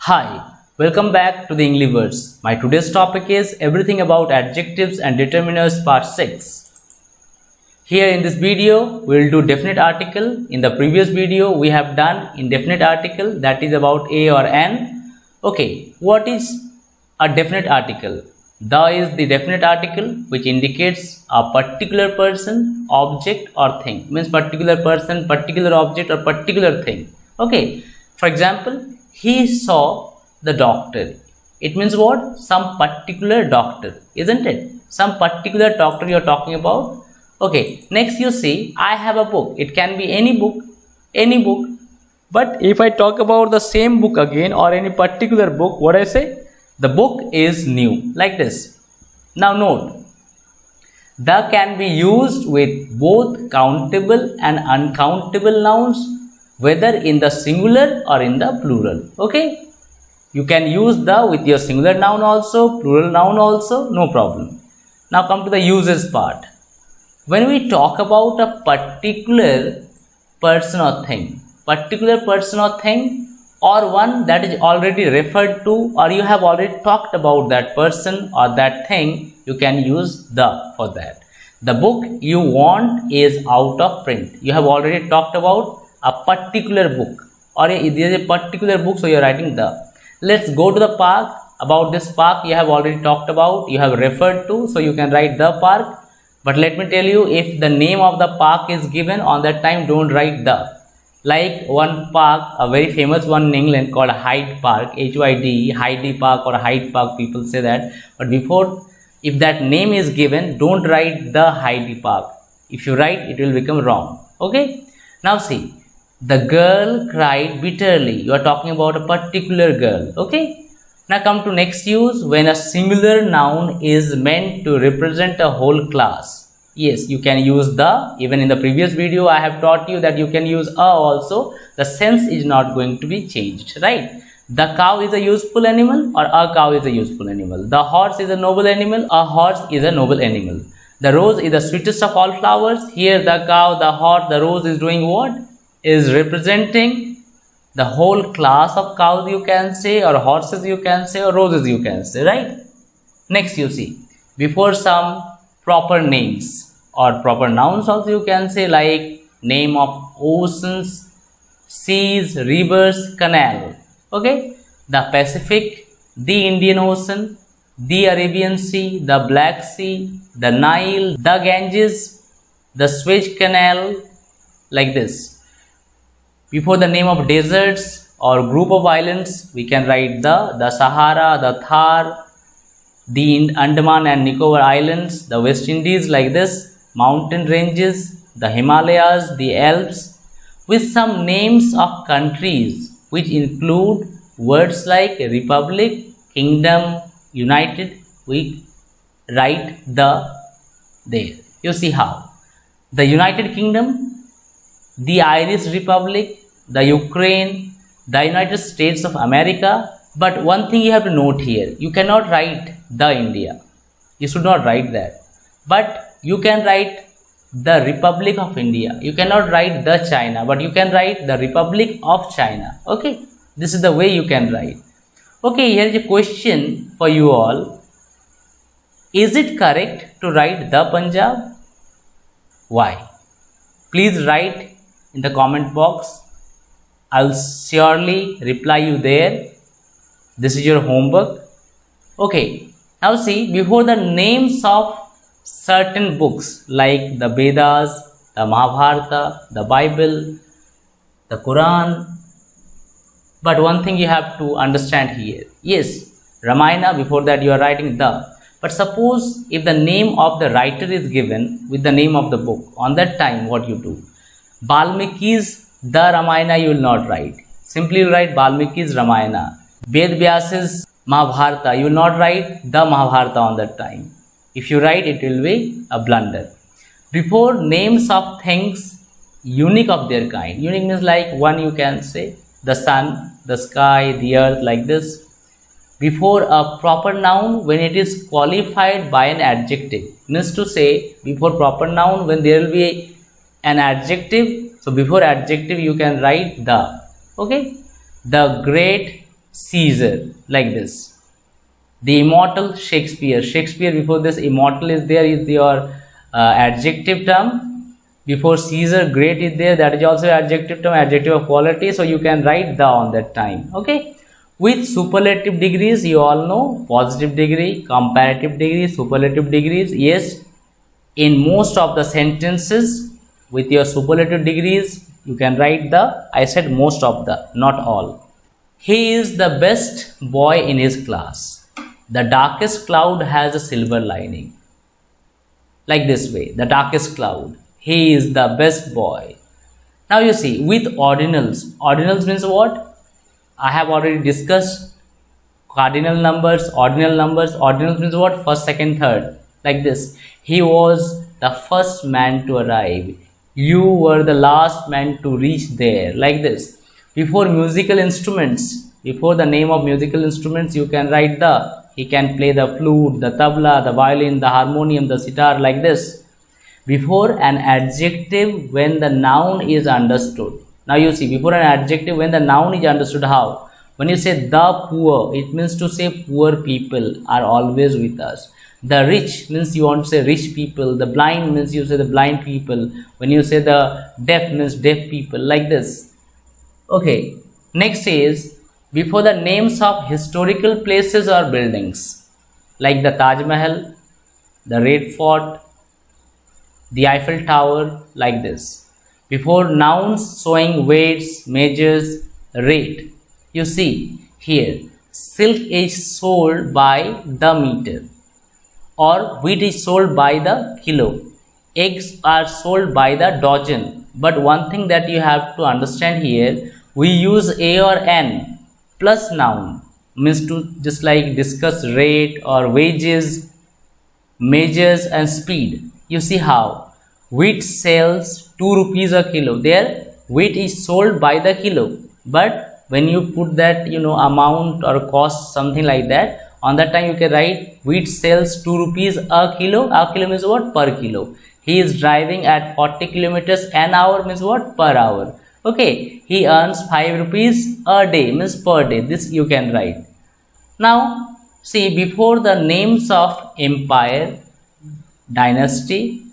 Hi, welcome back to the English Words. My today's topic is everything about adjectives and determiners part 6. Here in this video, we will do definite article. In the previous video, we have done indefinite article, that is about a or an. Okay, what is a definite article? The is the definite article which indicates a particular person, object or thing. Means particular person, particular object or particular thing. Okay, for example, he saw the doctor. It means what? Some particular doctor, isn't it? Some particular doctor you are talking about. Okay, next you see, I have a book. It can be any book, any book. But if I talk about the same book again or any particular book, what I say? The book is new, like this. Now note, the can be used with both countable and uncountable nouns, whether in the singular or in the plural. Okay, you can use the with your singular noun also, plural noun also, no problem. Now come to the uses part. When we talk about a particular person or thing, or one that is already referred to, or you have already talked about that person or that thing, you can use the for that. The book you want is out of print. You have already talked about a particular book, or there is a particular book, so you are writing the. Let's go to the park. About this park you have already talked about, you have referred to, so you can write the park. But let me tell you, if the name of the park is given, on that time don't write the. Like one park, a very famous one in England called Hyde Park, H-Y-D, Hyde Park or Hyde Park, people say that. But before, if that name is given, don't write the Hyde Park. If you write, it will become wrong. Okay. Now see, the girl cried bitterly. You are talking about a particular girl. Okay. Now come to next use, when a singular noun is meant to represent a whole class. Yes, you can use the. Even in the previous video, I have taught you that you can use a also. The sense is not going to be changed, right? The cow is a useful animal, or a cow is a useful animal. The horse is a noble animal, a horse is a noble animal. The rose is the sweetest of all flowers. Here the cow, the horse, the rose is doing what? Is representing the whole class of cows, you can say, or horses you can say, or roses you can say, right? Next you see, before some proper names or proper nouns also you can say, like name of oceans, seas, rivers, canal. Okay, the Pacific, the Indian Ocean, the Arabian Sea, the Black Sea, the Nile, the Ganges, the Suez Canal, like this. Before the name of deserts or group of islands, we can write the Sahara, the Thar, the Andaman and Nicobar Islands, the West Indies, like this, mountain ranges, the Himalayas, the Alps, with some names of countries which include words like republic, kingdom, united. We write the there. You see how the United Kingdom, the Irish Republic, the Ukraine, the United States of America. But one thing you have to note here, you cannot write the India. You should not write that. But you can write the Republic of India. You cannot write the China, but you can write the Republic of China. Okay, this is the way you can write. Okay, here is a question for you all. Is it correct to write the Punjab? Why? Please write in the comment box. I will surely reply you there. This is your homework. Okay, now see, before the names of certain books like the Vedas, the Mahabharata, the Bible, the Quran. But one thing you have to understand here. Yes, Ramayana, before that you are writing the. But suppose if the name of the writer is given with the name of the book, on that time what you do? Valmiki's the Ramayana you will not write. Simply you write Valmiki's Ramayana. Ved Vyas's Mahabharata, you will not write the Mahabharata on that time. If you write, it will be a blunder. Before names of things unique of their kind. Unique means like one you can say, the sun, the sky, the earth, like this. Before a proper noun, when it is qualified by an adjective. Means to say, before proper noun, when there will be an adjective. So before adjective, you can write the. Okay. The great Caesar, like this. The immortal Shakespeare. Shakespeare, before this immortal is there, is your adjective term. Before Caesar, great is there, that is also adjective term, adjective of quality. So you can write the on that time. Okay. With superlative degrees, you all know positive degree, comparative degree, superlative degrees. Yes, in most of the sentences with your superlative degrees, you can write the, I said most of the, not all. He is the best boy in his class. The darkest cloud has a silver lining. Like this way, the darkest cloud. He is the best boy. Now you see, with ordinals. Ordinals means what? I have already discussed cardinal numbers, ordinal numbers. Ordinals means what? First, second, third. Like this. He was the first man to arrive. You were the last man to reach there. Like this. Before musical instruments, before the name of musical instruments, you can write the. He can play the flute, the tabla, the violin, the harmonium, the sitar, like this. Before an adjective when the noun is understood. Now you see, before an adjective when the noun is understood, how? When you say the poor, it means to say poor people are always with us. The rich means you want to say rich people. The blind means you say the blind people. When you say the deaf means deaf people, like this. Okay, next is before the names of historical places or buildings, like the Taj Mahal, the Red Fort, the Eiffel Tower, like this. Before nouns showing weights, measures, rate. You see here, silk is sold by the meter, or wheat is sold by the kilo. Eggs are sold by the dozen. But one thing that you have to understand here, we use a or an plus noun, means to just like discuss rate or wages, measures and speed. You see how wheat sells 2 rupees a kilo. There wheat is sold by the kilo, but when you put that amount or cost something like that, on that time you can write wheat sells 2 rupees a kilo. A kilo means what? Per kilo. He is driving at 40 kilometers an hour means what? Per hour. Okay, he earns 5 rupees a day means per day. This you can write. Now see, before the names of empire, dynasty,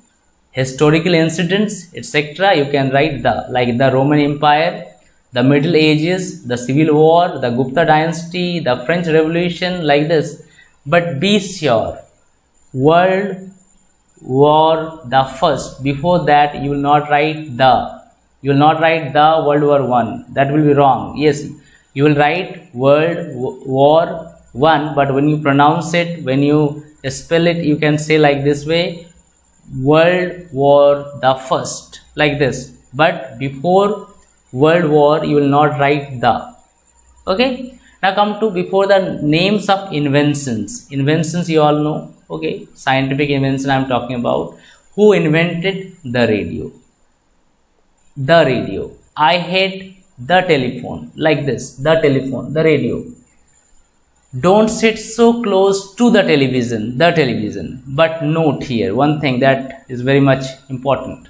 historical incidents, etc., you can write the, like the Roman Empire, the Middle Ages, the Civil War, the Gupta dynasty, the French Revolution, like this. But be sure, World War the First, before that you will not write the. You will not write the World War One. That will be wrong. Yes, you will write World War One, but when you pronounce it, when you spell it, you can say like this way, World War the First, like this. But before World War, you will not write the. Okay. Now come to before the names of inventions. Inventions you all know. Okay. Scientific invention I am talking about. Who invented the radio? The radio. I hate the telephone. Like this. The telephone. The radio. Don't sit so close to the television. The television. But note here one thing that is very much important.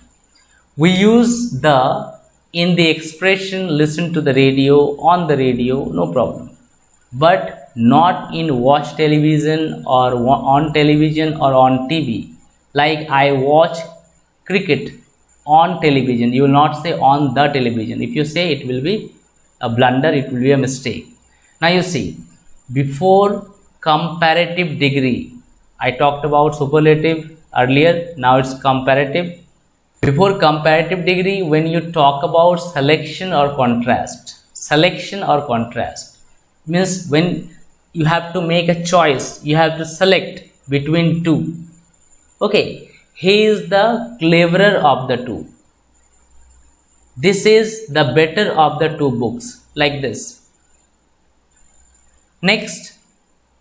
We use the in the expression listen to the radio, on the radio, no problem. But not in watch television or on television or on TV. Like I watch cricket on television. You will not say on the television. If you say, it will be a blunder, it will be a mistake. Now you see, before comparative degree, I talked about superlative earlier, now it's comparative. Before comparative degree, when you talk about selection or contrast, selection or contrast means when you have to make a choice, you have to select between two. Okay, he is the cleverer of the two. This is the better of the two books, like this. Next,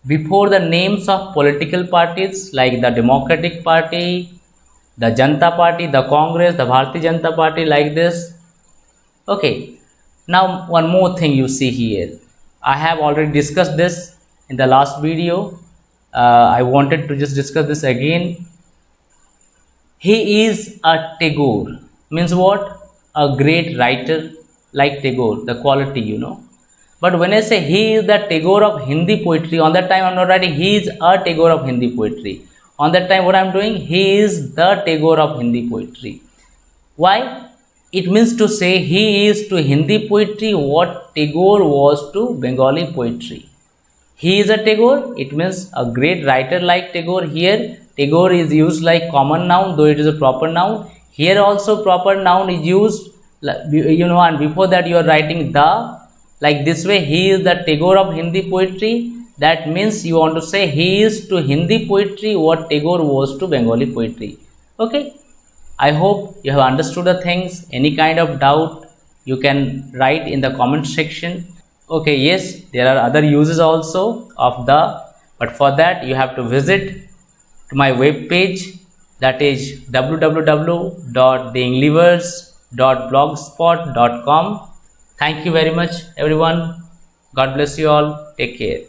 before the names of political parties like the Democratic Party, the Janata Party, the Congress, the Bharatiya Janata Party, like this. Okay, now one more thing you see here. I have already discussed this in the last video. I wanted to just discuss this again. He is a Tagore. Means what? A great writer like Tagore, the quality, But when I say he is the Tagore of Hindi poetry, on that time I'm not writing he is a Tagore of Hindi poetry. On that time what I'm doing, he is the Tagore of Hindi poetry. Why? It means to say he is to Hindi poetry what Tagore was to Bengali poetry. He is a Tagore, it means a great writer like Tagore. Here Tagore is used like common noun, though it is a proper noun. Here also proper noun is used, and before that you are writing the, like this way, he is the Tagore of Hindi poetry. That means you want to say he is to Hindi poetry what Tagore was to Bengali poetry. Okay, I hope you have understood the things. Any kind of doubt you can write in the comment section. Okay, yes, there are other uses also of the, but for that you have to visit to my web page, that is www.theenglivers.blogspot.com. Thank you very much everyone. God bless you all. Take care.